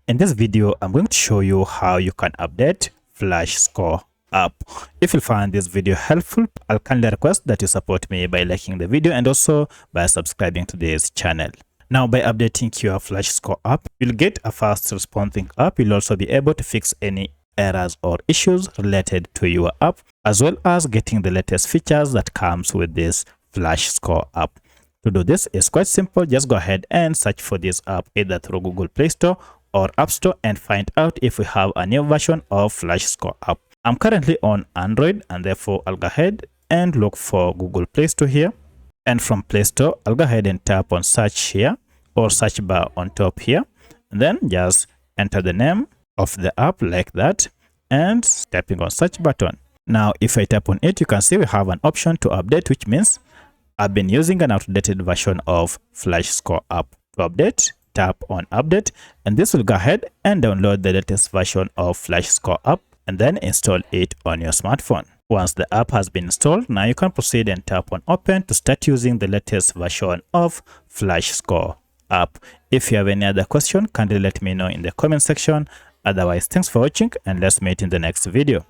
In this video, I'm going to show you how you can update Flashscore app. If you find this video helpful, I'll kindly request that you support me by liking the video and also by subscribing to this channel. Now, by updating your Flashscore app, you'll get a fast responding app. You'll also be able to fix any errors or issues related to your app, as well as getting the latest features that comes with this Flashscore app. To do this is quite simple. Just go ahead and search for this app either through Google Play Store or App Store and find out if we have a new version of Flashscore app. I'm currently on Android, and therefore I'll go ahead and look for Google Play Store here. And from Play Store, I'll go ahead and tap on search here or search bar on top here. And then just enter the name of the app like that and tapping on search button. Now, if I tap on it, you can see we have an option to update, which means I've been using an outdated version of Flashscore app. To update, tap on update, and this will go ahead and download the latest version of Flashscore app and then install it on your smartphone. Once the app has been installed, now you can proceed and tap on open to start using the latest version of Flashscore app. If you have any other question, kindly let me know in the comment section. Otherwise, thanks for watching and let's meet in the next video.